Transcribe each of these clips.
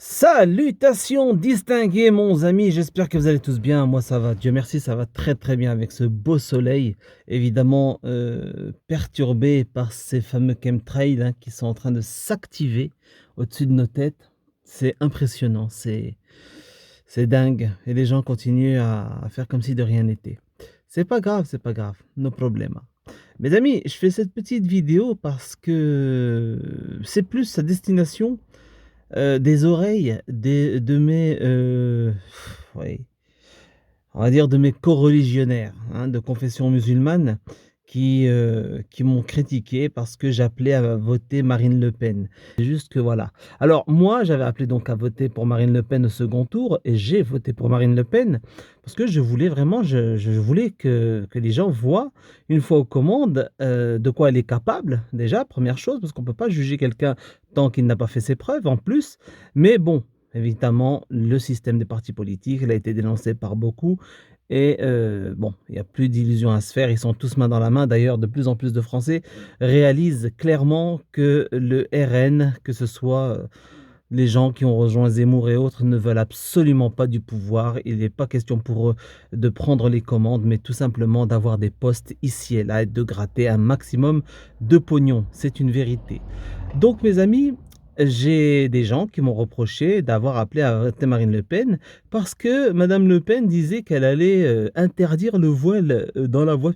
Salutations distingués, mon ami, j'espère que vous allez tous bien. Moi, ça va, Dieu merci, ça va très très bien avec ce beau soleil, évidemment perturbé par ces fameux chemtrails hein, qui sont en train de s'activer au-dessus de nos têtes. C'est impressionnant, c'est dingue. Et les gens continuent à faire comme si de rien n'était. C'est pas grave, no problème. Mes amis, je fais cette petite vidéo parce que c'est plus à destination des oreilles de mes, oui, on va dire de mes coreligionnaires, hein, de confession musulmane qui m'ont critiqué parce que j'appelais à voter Marine Le Pen. C'est juste que voilà. Alors moi, j'avais appelé donc à voter pour Marine Le Pen au second tour et j'ai voté pour Marine Le Pen parce que je voulais vraiment, je voulais que les gens voient une fois aux commandes de quoi elle est capable, déjà, première chose, parce qu'on ne peut pas juger quelqu'un tant qu'il n'a pas fait ses preuves en plus. Mais bon, évidemment, le système des partis politiques, il a été dénoncé par beaucoup et bon, il y a plus d'illusions à se faire, ils sont tous main dans la main. D'ailleurs, de plus en plus de Français réalisent clairement que le RN, que ce soit, les gens qui ont rejoint Zemmour et autres, ne veulent absolument pas du pouvoir. Il n'est pas question pour eux de prendre les commandes, mais tout simplement d'avoir des postes ici et là et de gratter un maximum de pognon. C'est une vérité. Donc mes amis, j'ai des gens qui m'ont reproché d'avoir appelé à voter Marine Le Pen parce que Madame Le Pen disait qu'elle allait interdire le voile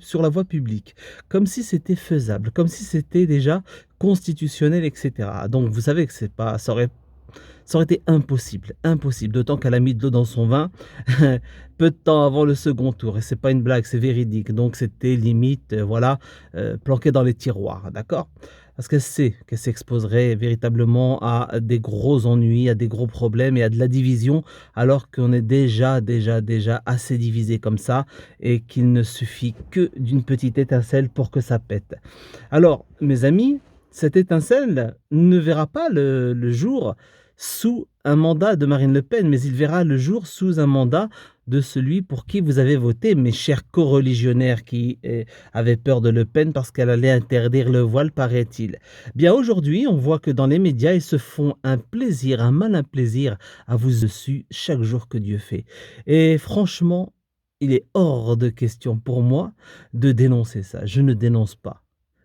sur la voie publique, comme si c'était faisable, comme si c'était déjà constitutionnel, etc. Donc vous savez que c'est pas, ça aurait été impossible, impossible, d'autant qu'elle a mis de l'eau dans son vin peu de temps avant le second tour et c'est pas une blague, c'est véridique. Donc c'était limite, voilà, planqué dans les tiroirs, d'accord? Parce qu'elle sait qu'elle s'exposerait véritablement à des gros ennuis, à des gros problèmes et à de la division, alors qu'on est déjà assez divisé comme ça et qu'il ne suffit que d'une petite étincelle pour que ça pète. Alors, mes amis, cette étincelle ne verra pas le jour sous un mandat de Marine Le Pen, mais il verra le jour sous un mandat de celui pour qui vous avez voté, mes chers coreligionnaires qui avaient peur de Le Pen parce qu'elle allait interdire le voile, paraît-il. Bien aujourd'hui, on voit que dans les médias, ils se font un plaisir, un malin plaisir à vous dessus chaque jour que Dieu fait. Et franchement, il est hors de question pour moi de dénoncer ça. Je ne dénonce pas.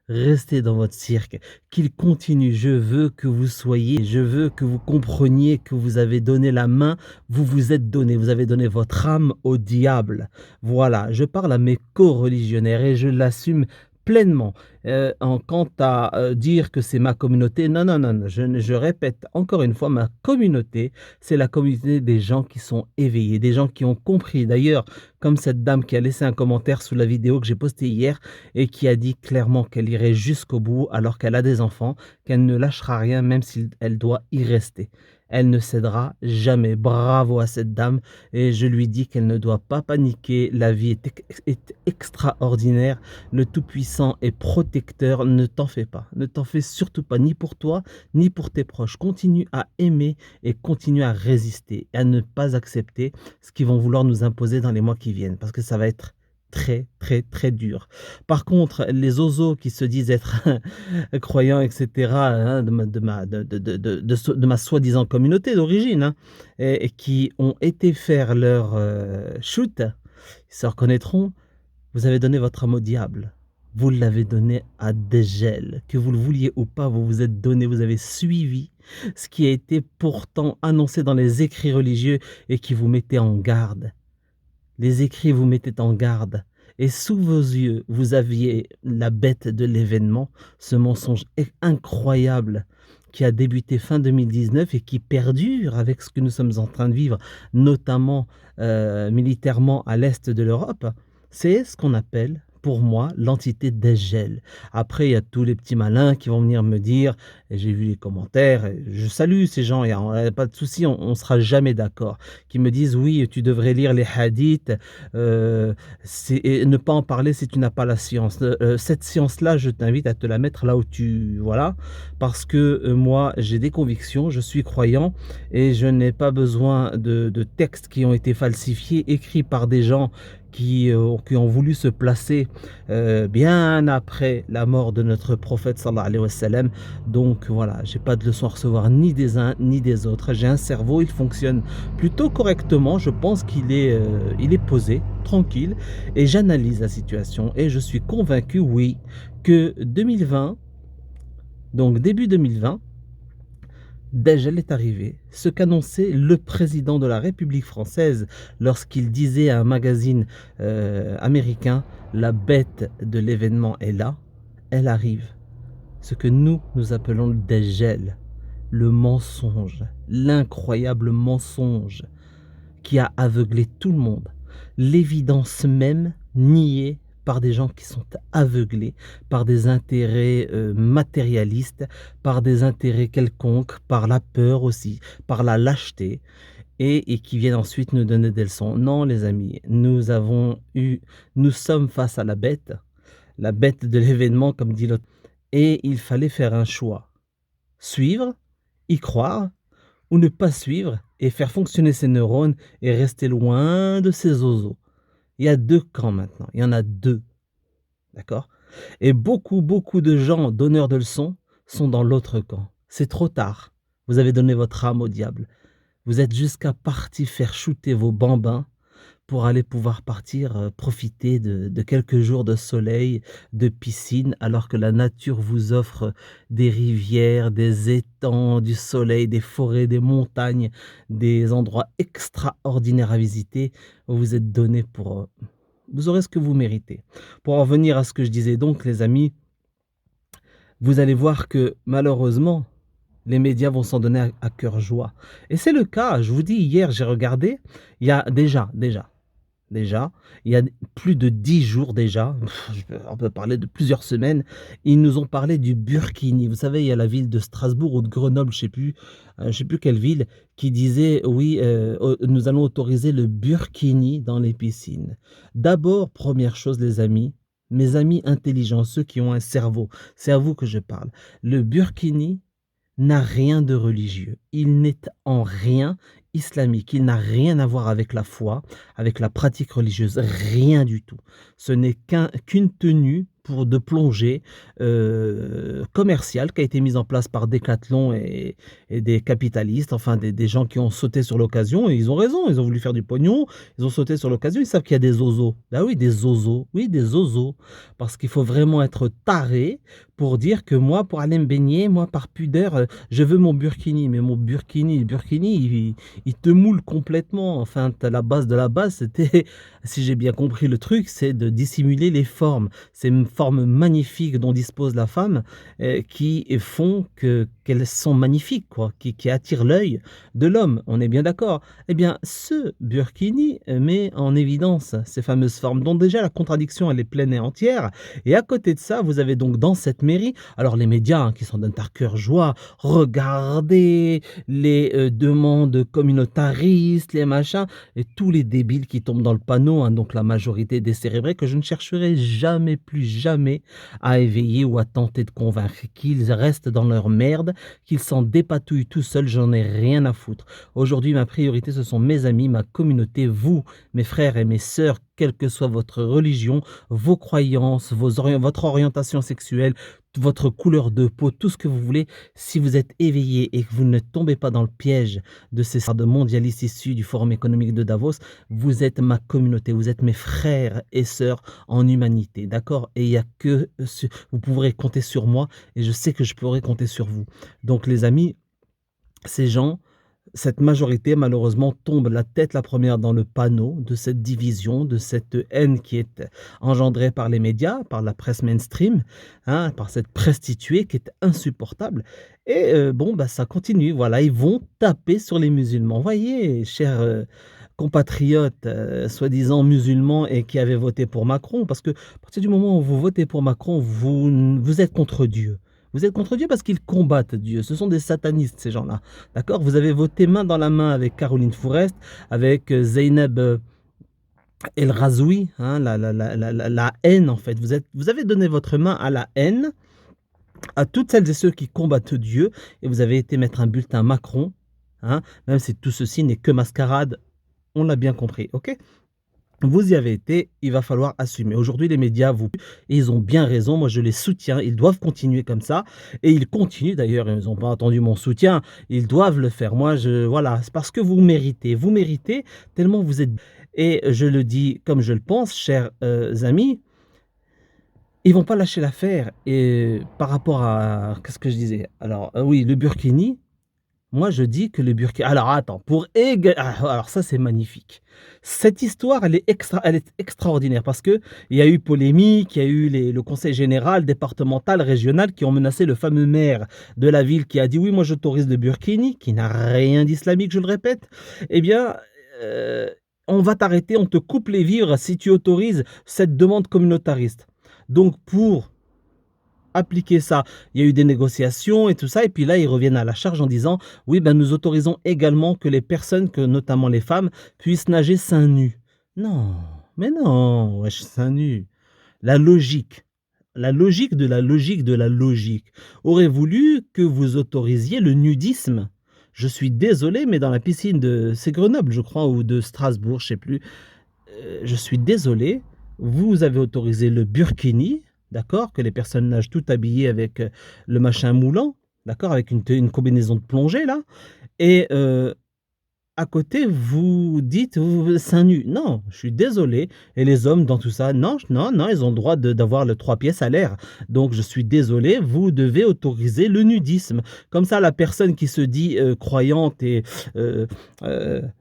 Restez dans votre cirque, qu'il continue. Je veux que vous soyez, je veux que vous compreniez que vous avez donné la main, vous vous êtes donné, vous avez donné votre âme au diable. Voilà, je parle à mes co-religionnaires et je l'assume pleinement. Quant à dire que c'est ma communauté, non, non, non, non, je répète encore une fois, ma communauté, c'est la communauté des gens qui sont éveillés, des gens qui ont compris. D'ailleurs, comme cette dame qui a laissé un commentaire sous la vidéo que j'ai postée hier, et qui a dit clairement qu'elle irait jusqu'au bout alors qu'elle a des enfants, qu'elle ne lâchera rien même si elle doit y rester. Elle ne cédera jamais. Bravo à cette dame et je lui dis qu'elle ne doit pas paniquer. La vie est extraordinaire. Le Tout-Puissant est protecteur. Ne t'en fais pas. Ne t'en fais surtout pas, ni pour toi, ni pour tes proches. Continue à aimer et continue à résister et à ne pas accepter ce qu'ils vont vouloir nous imposer dans les mois qui viennent parce que ça va être très dur. Par contre, les oseaux qui se disent être croyants, etc., hein, de ma soi-disant communauté d'origine, hein, et qui ont été faire leur shoot, ils se reconnaîtront, vous avez donné votre âme au diable. Vous l'avez donné à dégel. Que vous le vouliez ou pas, vous vous êtes donné, vous avez suivi ce qui a été pourtant annoncé dans les écrits religieux et qui vous mettait en garde. Les écrits vous mettaient en garde et sous vos yeux, vous aviez la bête de l'événement, ce mensonge incroyable qui a débuté fin 2019 et qui perdure avec ce que nous sommes en train de vivre, notamment militairement à l'est de l'Europe. C'est ce qu'on appelle pour moi l'entité d'Egel. Après, il y a tous les petits malins qui vont venir me dire, et j'ai vu les commentaires, et je salue ces gens, il n'y a pas de souci, on ne sera jamais d'accord, qui me disent oui, tu devrais lire les hadiths, et ne pas en parler si tu n'as pas la science. Cette science-là, je t'invite à te la mettre là où tu... Voilà, parce que moi, j'ai des convictions, je suis croyant, et je n'ai pas besoin de textes qui ont été falsifiés, écrits par des gens qui ont voulu se placer bien après la mort de notre prophète sallallahu alayhi wa sallam. Donc voilà, j'ai pas de leçon à recevoir ni des uns ni des autres. J'ai un cerveau, il fonctionne plutôt correctement. Je pense il est posé, tranquille, et j'analyse la situation et je suis convaincu, oui, que 2020, donc début 2020, Dajjal est arrivé, ce qu'annonçait le président de la République française lorsqu'il disait à un magazine américain: la bête de l'événement est là, elle arrive. Ce que nous appelons le Dajjal, le mensonge, l'incroyable mensonge qui a aveuglé tout le monde, l'évidence même niée par des gens qui sont aveuglés par des intérêts matérialistes, par des intérêts quelconques, par la peur aussi, par la lâcheté, et qui viennent ensuite nous donner des leçons. Non, les amis, nous sommes face à la bête de l'événement, comme dit l'autre, et il fallait faire un choix: suivre, y croire, ou ne pas suivre et faire fonctionner ses neurones et rester loin de ses oiseaux. Il y a 2 camps maintenant, il y en a 2, d'accord? Et beaucoup de gens donneurs de leçons sont dans l'autre camp. C'est trop tard. Vous avez donné votre âme au diable. Vous êtes jusqu'à partir faire shooter vos bambins pour aller pouvoir partir, profiter de quelques jours de soleil, de piscine, alors que la nature vous offre des rivières, des étangs, du soleil, des forêts, des montagnes, des endroits extraordinaires à visiter. Vous vous êtes donné pour, vous aurez ce que vous méritez. Pour en revenir à ce que je disais donc, les amis, vous allez voir que malheureusement, les médias vont s'en donner à cœur joie. Et c'est le cas, je vous dis, hier j'ai regardé, il y a déjà, il y a plus de 10 jours déjà, on peut parler de plusieurs semaines, ils nous ont parlé du burkini. Vous savez, il y a la ville de Strasbourg ou de Grenoble, je sais plus quelle ville, qui disait: «Oui, nous allons autoriser le burkini dans les piscines». D'abord, première chose les amis, mes amis intelligents, ceux qui ont un cerveau, c'est à vous que je parle. Le burkini n'a rien de religieux. Il n'est en rien islamique. Il n'a rien à voir avec la foi, avec la pratique religieuse, rien du tout. Ce n'est qu'une tenue pour de plongée commerciale qui a été mise en place par Decathlon et des capitalistes, enfin des gens qui ont sauté sur l'occasion, et ils ont raison, ils ont voulu faire du pognon, ils ont sauté sur l'occasion, ils savent qu'il y a des zozos. Bah oui, des zozos, oui, des zozos, parce qu'il faut vraiment être taré pour dire que moi, pour aller me baigner, moi, par pudeur, je veux mon burkini. Mais mon burkini, le burkini, il te moule complètement. Enfin, tu la base de la base, c'était, si j'ai bien compris le truc, c'est de dissimuler les formes. Ces formes magnifiques dont dispose la femme, qui font qu'elles sont magnifiques, quoi, qui attirent l'œil de l'homme. On est bien d'accord. Eh bien, ce burkini met en évidence ces fameuses formes, dont déjà la contradiction, elle est pleine et entière. Et à côté de ça, vous avez donc dans cette mairie, alors les médias qui s'en donnent à cœur joie, regardez les demandes communautaristes, les machins, et tous les débiles qui tombent dans le panneau, donc la majorité décérébrés, que je ne chercherai jamais, plus jamais, à éveiller ou à tenter de convaincre, qu'ils restent dans leur merde, qu'ils s'en dépatouillent tout seuls, j'en ai rien à foutre. Aujourd'hui, ma priorité, ce sont mes amis, ma communauté, vous, mes frères et mes sœurs, quelle que soit votre religion, vos croyances, votre orientation sexuelle, votre couleur de peau, tout ce que vous voulez. Si vous êtes éveillé et que vous ne tombez pas dans le piège de ces sortes de mondialistes issus du Forum économique de Davos, vous êtes ma communauté, vous êtes mes frères et sœurs en humanité, d'accord? Et il y a que vous pourrez compter sur moi, et je sais que je pourrai compter sur vous. Donc les amis, ces gens, cette majorité malheureusement tombe la tête la première dans le panneau de cette division, de cette haine qui est engendrée par les médias, par la presse mainstream, par cette prostituée qui est insupportable. Et bon, bah, ça continue, voilà, ils vont taper sur les musulmans. Voyez, chers compatriotes soi-disant musulmans et qui avaient voté pour Macron, parce que à partir du moment où vous votez pour Macron, vous êtes contre Dieu. Vous êtes contre Dieu parce qu'ils combattent Dieu. Ce sont des satanistes, ces gens-là. D'accord? Vous avez voté main dans la main avec Caroline Fourest, avec Zeynep El Razoui, la haine en fait. Vous avez donné votre main à la haine, à toutes celles et ceux qui combattent Dieu, et vous avez été mettre un bulletin Macron, même si tout ceci n'est que mascarade, on l'a bien compris, ok? Vous y avez été, il va falloir assumer. Aujourd'hui, les médias vous et ils ont bien raison, moi je les soutiens, ils doivent continuer comme ça et ils continuent d'ailleurs, ils n'ont pas attendu mon soutien, ils doivent le faire. Moi je voilà, c'est parce que vous méritez tellement vous êtes et je le dis comme je le pense, chers, amis, ils vont pas lâcher l'affaire et par rapport à qu'est-ce que je disais? Alors, oui, le burkini, moi, je dis que le Burkina alors attends, alors ça, c'est magnifique. Cette histoire, elle est extraordinaire parce qu'il y a eu polémique, il y a eu le conseil général, départemental, régional qui ont menacé le fameux maire de la ville qui a dit: «Oui, moi j'autorise le burkini», qui n'a rien d'islamique, je le répète. Eh bien, heu, on va t'arrêter, on te coupe les vivres si tu autorises cette demande communautariste. Donc pour appliquer ça. Il y a eu des négociations et tout ça et puis là, ils reviennent à la charge en disant: «Oui, ben, nous autorisons également que les personnes, que notamment les femmes, puissent nager seins nus». Non, mais non, wesh, seins nus. La logique, la logique de la logique de la logique aurait voulu que vous autorisiez le nudisme. Je suis désolé, mais dans la piscine de c'est Grenoble, je crois, ou de Strasbourg, je sais plus. Je suis désolé, vous avez autorisé le burkini, d'accord? Que les personnes nagent toutes habillées avec, le machin moulant, d'accord? Avec une combinaison de plongée là et à côté vous dites: «Vous seins nus». Non, je suis désolé et les hommes dans tout ça, non, non, non, ils ont le droit d'avoir le 3 pièces à l'air. Donc je suis désolé, vous devez autoriser le nudisme. Comme ça la personne qui se dit, croyante et heu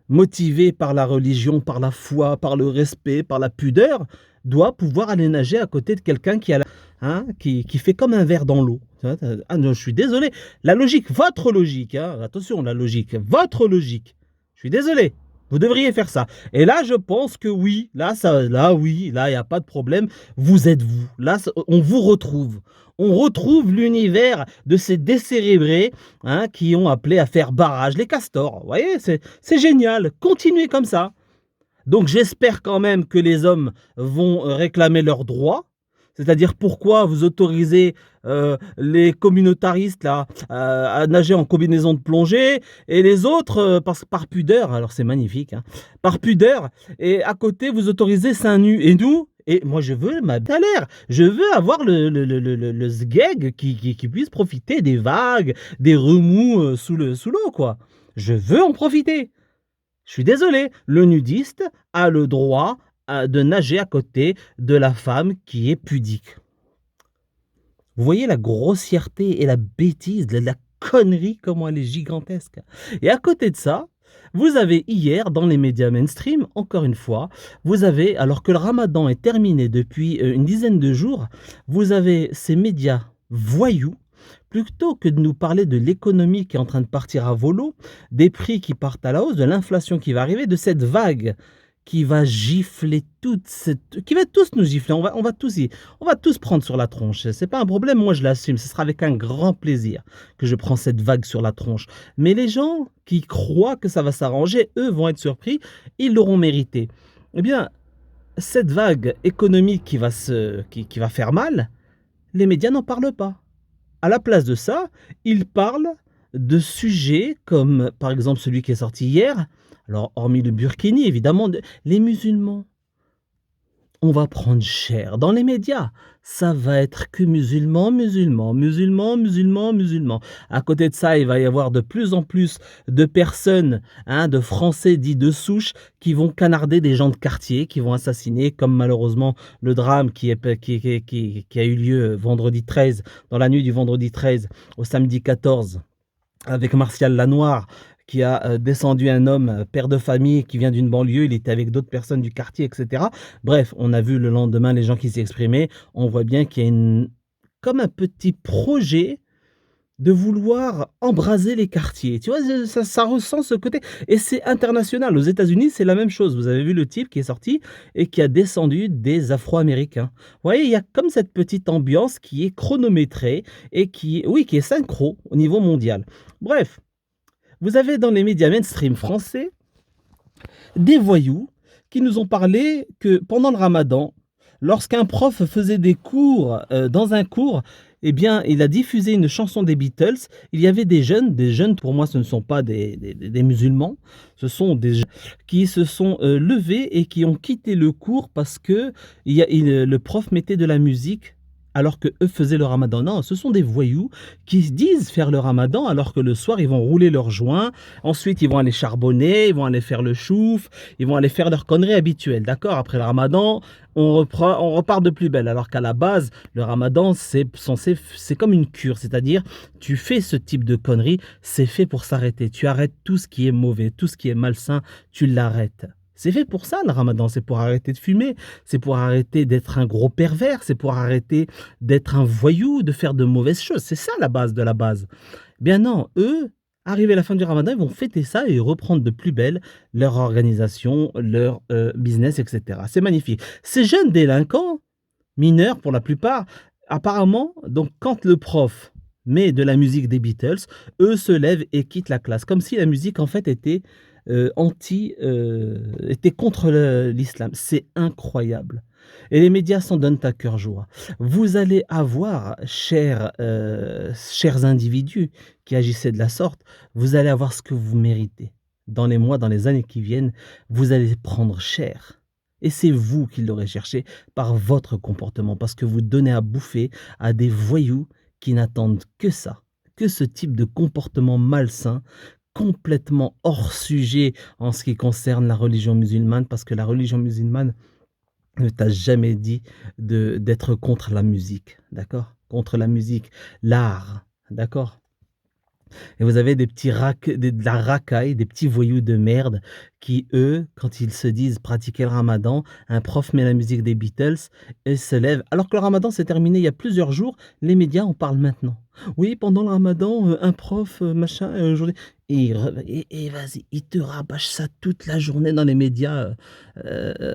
motivée par la religion, par la foi, par le respect, par la pudeur, doit pouvoir aller nager à côté de quelqu'un qui a la hein, qui fait comme un verre dans l'eau. Tu vois? Ah non, je suis désolé. La logique, votre logique, hein, attention, la logique, votre logique. Je suis désolé, vous devriez faire ça et là, je pense que oui, là, oui, là, il y a pas de problème. Vous êtes vous. Là, on vous retrouve. On retrouve l'univers de ces décérébrés, hein, qui ont appelé à faire barrage, les castors. Vous voyez, c'est génial. Continuez comme ça. Donc j'espère quand même que les hommes vont, réclamer leurs droits. C'est-à-dire pourquoi vous autorisez, les communautaristes là, à nager en combinaison de plongée et les autres, par pudeur, alors c'est magnifique, hein, par pudeur et à côté vous autorisez seins nus et nous et moi je veux ma salaire, je veux avoir le sgeg qui puisse profiter des vagues, des remous, sous l'eau quoi. Je veux en profiter. Je suis désolé, le nudiste a le droit de nager à côté de la femme qui est pudique. Vous voyez la grossièreté et la bêtise, la connerie, comment elle est gigantesque. Et à côté de ça, vous avez hier dans les médias mainstream, encore une fois, vous avez, alors que le ramadan est terminé depuis une dizaine de jours, vous avez ces médias voyous, plutôt que de nous parler de l'économie qui est en train de partir à volo, des prix qui partent à la hausse, de l'inflation qui va arriver, de cette vague qui va gifler toute cette qui va tous nous gifler, on va tous prendre sur la tronche. C'est pas un problème, moi je l'assume, ce sera avec un grand plaisir que je prends cette vague sur la tronche. Mais les gens qui croient que ça va s'arranger, eux vont être surpris, ils l'auront mérité. Eh bien, cette vague économique qui va faire mal, les médias n'en parlent pas. À la place de ça, ils parlent de sujets comme, par exemple, celui qui est sorti hier. Alors, hormis le burkini, évidemment, les musulmans. On va prendre cher dans les médias. Ça va être que musulmans, musulmans, musulmans, musulmans, musulmans. À côté de ça, il va y avoir de plus en plus de personnes, hein, de Français dits de souche, qui vont canarder des gens de quartier, qui vont assassiner, comme malheureusement le drame qui a eu lieu vendredi 13, dans la nuit du vendredi 13 au samedi 14 avec Martial Lanoir qui a, descendu un homme, père de famille qui vient d'une banlieue, il était avec d'autres personnes du quartier et cetera. Bref, on a vu le lendemain les gens qui s'exprimaient. On voit bien qu'il y a une comme un petit projet de vouloir embraser les quartiers. Tu vois? Ça ressent ce côté et c'est international. Aux États-Unis, c'est la même chose. Vous avez vu le type qui est sorti et qui a descendu des Afro-Américains. Vous voyez, il y a comme cette petite ambiance qui est chronométrée et qui est synchro au niveau mondial. Bref, vous avez dans les médias mainstream français des voyous qui nous ont parlé que pendant le ramadan, lorsqu'un prof faisait des cours, dans un cours, eh bien, il a diffusé une chanson des Beatles. Il y avait des jeunes, pour moi, ce ne sont pas des musulmans, ce sont des jeunes qui se sont, levés et qui ont quitté le cours parce que le prof mettait de la musique alors qu'eux faisaient le ramadan. Non, ce sont des voyous qui se disent faire le ramadan alors que le soir, ils vont rouler leurs joints, ensuite ils vont aller charbonner, ils vont aller faire le chouf, ils vont aller faire leurs conneries habituelles, d'accord? Après le ramadan, on repart de plus belle alors qu'à la base, le ramadan, c'est comme une cure, c'est-à-dire tu fais ce type de conneries, c'est fait pour s'arrêter. Tu arrêtes tout ce qui est mauvais, tout ce qui est malsain, tu l'arrêtes. C'est fait pour ça le ramadan, c'est pour arrêter de fumer, c'est pour arrêter d'être un gros pervers, c'est pour arrêter d'être un voyou, de faire de mauvaises choses. C'est ça la base de la base. Bien non, eux, arrivé à la fin du ramadan, ils vont fêter ça et reprendre de plus belle leur organisation, leur business, etc. C'est magnifique. Ces jeunes délinquants, mineurs pour la plupart, apparemment, donc quand le prof met de la musique des Beatles, eux se lèvent et quittent la classe, comme si la musique en fait était était contre l'islam. C'est incroyable. Et les médias s'en donnent à cœur joie. Vous allez avoir, chers individus qui agissez de la sorte, vous allez avoir ce que vous méritez. Dans les mois, dans les années qui viennent, vous allez prendre cher. Et c'est vous qui l'aurez cherché par votre comportement, parce que vous donnez à bouffer à des voyous qui n'attendent que ça, que ce type de comportement malsain, complètement hors sujet en ce qui concerne la religion musulmane, parce que la religion musulmane ne t'a jamais dit d'être contre la musique, d'accord? Contre la musique, l'art, d'accord? Et vous avez des petits de la racaille, des petits voyous de merde qui, eux, quand ils se disent pratiquer le ramadan, un prof met la musique des Beatles et se lève. Alors que le ramadan s'est terminé il y a plusieurs jours, les médias en parlent maintenant. Oui, pendant le ramadan, un prof, machin, aujourd'hui. Et vas-y, il te rabâche ça toute la journée dans les médias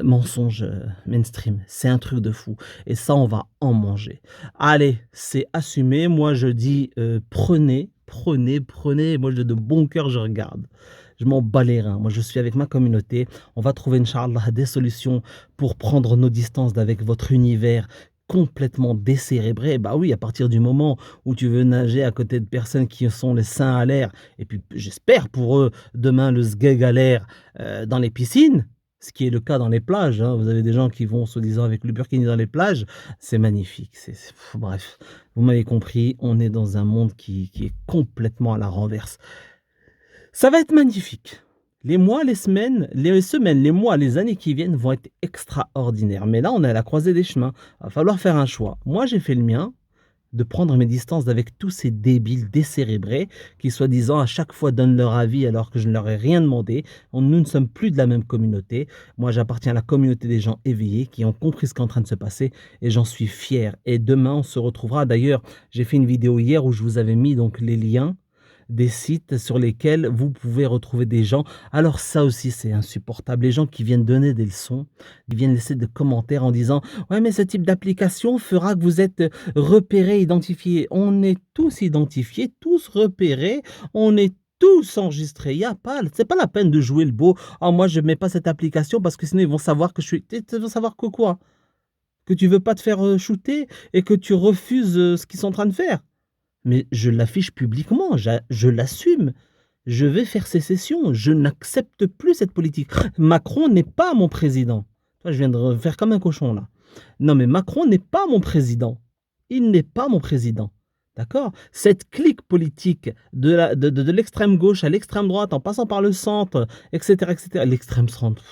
mensonges mainstream. C'est un truc de fou. Et ça, on va en manger. Allez, c'est assumé. Moi, je dis prenez, prenez, prenez. Moi, de bon cœur, je regarde. Je m'en bats les reins. Moi, je suis avec ma communauté. On va trouver, Inch'Allah, des solutions pour prendre nos distances d'avec votre univers complètement décérébré. Bah oui, à partir du moment où tu veux nager à côté de personnes qui sont les seins à l'air, et puis j'espère pour eux, demain, le sgeg à l'air dans les piscines, ce qui est le cas dans les plages, hein. Vous avez des gens qui vont, soi-disant, avec le burkini dans les plages. C'est magnifique. Bref, vous m'avez compris, on est dans un monde qui est complètement à la renverse. Ça va être magnifique. Les mois, les semaines, les mois, les années qui viennent vont être extraordinaires. Mais là, on est à la croisée des chemins. Il va falloir faire un choix. Moi, j'ai fait le mien, de prendre mes distances avec tous ces débiles décérébrés qui, soi-disant, à chaque fois donnent leur avis alors que je ne leur ai rien demandé. Nous ne sommes plus de la même communauté. Moi, j'appartiens à la communauté des gens éveillés qui ont compris ce qui est en train de se passer et j'en suis fier. Et demain, on se retrouvera. D'ailleurs, j'ai fait une vidéo hier où je vous avais mis donc les liens des sites sur lesquels vous pouvez retrouver des gens. Alors ça aussi, c'est insupportable. Les gens qui viennent donner des leçons, ils viennent laisser des commentaires en disant ouais, mais ce type d'application fera que vous êtes repérés, identifiés. On est tous identifiés, tous repérés, on est tous enregistrés. Il y a pas, c'est pas la peine de jouer le beau. Ah, moi, je mets pas cette application parce que sinon ils vont savoir que je suis. Ils vont savoir que quoi? Que tu veux pas te faire shooter et que tu refuses ce qu'ils sont en train de faire. Mais je l'affiche publiquement, je l'assume. Je vais faire sécession. Je n'accepte plus cette politique. Macron n'est pas mon président. Toi, je viens de faire comme un cochon là. Non, mais Macron n'est pas mon président. Il n'est pas mon président. D'accord? Cette clique politique de l'extrême gauche à l'extrême droite, en passant par le centre, etc., etc. L'extrême centre,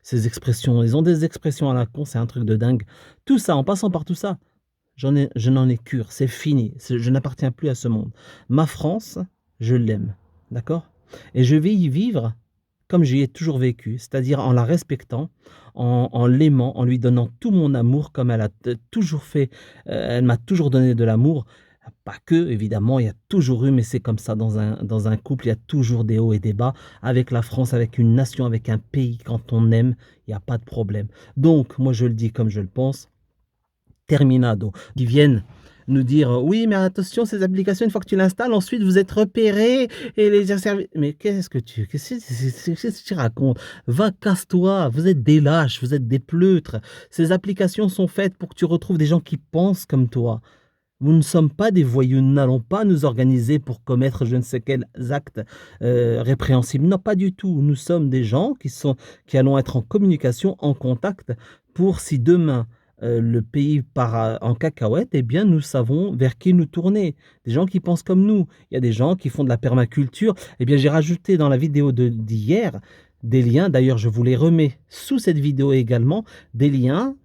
ces expressions, ils ont des expressions à la con, c'est un truc de dingue. Tout ça, en passant par tout ça, je n'en ai cure, c'est fini, je n'appartiens plus à ce monde. Ma France, je l'aime, d'accord? Et je vais y vivre comme j'y ai toujours vécu, c'est-à-dire en la respectant, en l'aimant, en lui donnant tout mon amour comme elle a toujours fait, elle m'a toujours donné de l'amour. Pas que, évidemment, il y a toujours eu, mais c'est comme ça dans un couple, il y a toujours des hauts et des bas. Avec la France, avec une nation, avec un pays, quand on aime, il n'y a pas de problème. Donc, moi je le dis comme je le pense, terminado. Ils viennent nous dire oui, mais attention, ces applications, une fois que tu l'installes, ensuite vous êtes repéré et les services. Mais qu'est-ce que tu racontes? Va, casse-toi, vous êtes des lâches, vous êtes des pleutres. Ces applications sont faites pour que tu retrouves des gens qui pensent comme toi. Nous ne sommes pas des voyous, nous n'allons pas nous organiser pour commettre je ne sais quels actes, répréhensibles. Non, pas du tout. Nous sommes des gens qui allons être en communication, en contact pour si demain, le pays part en cacahuète, eh bien, nous savons vers qui nous tourner. Des gens qui pensent comme nous. Il y a des gens qui font de la permaculture. Eh bien, j'ai rajouté dans la vidéo d'hier des liens, d'ailleurs, je vous les remets sous cette vidéo également, des liens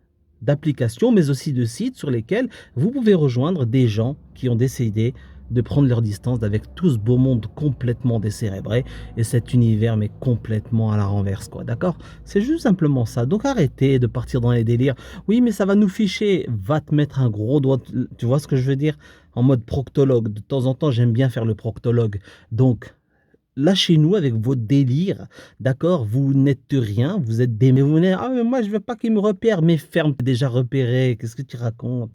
d'applications, mais aussi de sites sur lesquels vous pouvez rejoindre des gens qui ont décidé de prendre leur distance avec tout ce beau monde complètement décérébré et cet univers mais complètement à la renverse quoi, d'accord? C'est juste simplement ça. Donc arrêtez de partir dans les délires. Oui, mais ça va nous ficher. Va te mettre un gros doigt, tu vois ce que je veux dire? En mode proctologue. De temps en temps, j'aime bien faire le proctologue. Donc lâchez-nous avec vos délires, d'accord? Vous n'êtes rien, vous êtes des mais vous venez: «Ah mais moi je veux pas qu'ils me repèrent». Mais ferme, tu déjà repéré, qu'est-ce que tu racontes?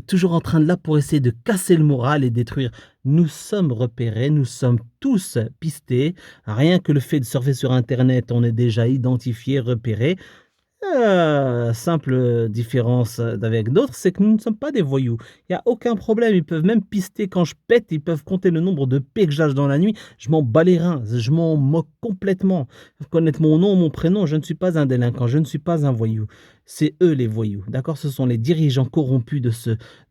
Toujours en train de là pour essayer de casser le moral et détruire. Nous sommes repérés, nous sommes tous pistés. Rien que le fait de surfer sur internet, on est déjà identifié, repéré. Simple, différence, d'avec d'autres, c'est que nous ne sommes pas des voyous. Il y a aucun problème, ils peuvent même pister quand je pète, ils peuvent compter le nombre de pets que je lâche dans la nuit. Je m'en bats les reins, je m'en moque complètement. Ils peuvent connaître mon nom, mon prénom, je ne suis pas un délinquant, je ne suis pas un voyou. C'est eux les voyous, d'accord? Ce sont les dirigeants corrompus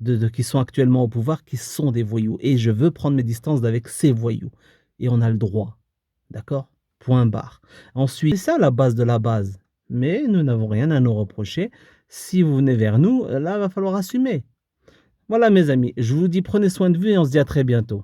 de qui sont actuellement au pouvoir qui sont des voyous et je veux prendre mes distances d'avec ces voyous et on a le droit, d'accord? Point barre. Ensuite, c'est ça la base de la base. Mais nous n'avons rien à nous reprocher. Si vous venez vers nous, là, va falloir assumer. Voilà mes amis, je vous dis prenez soin de vous et on se dit à très bientôt.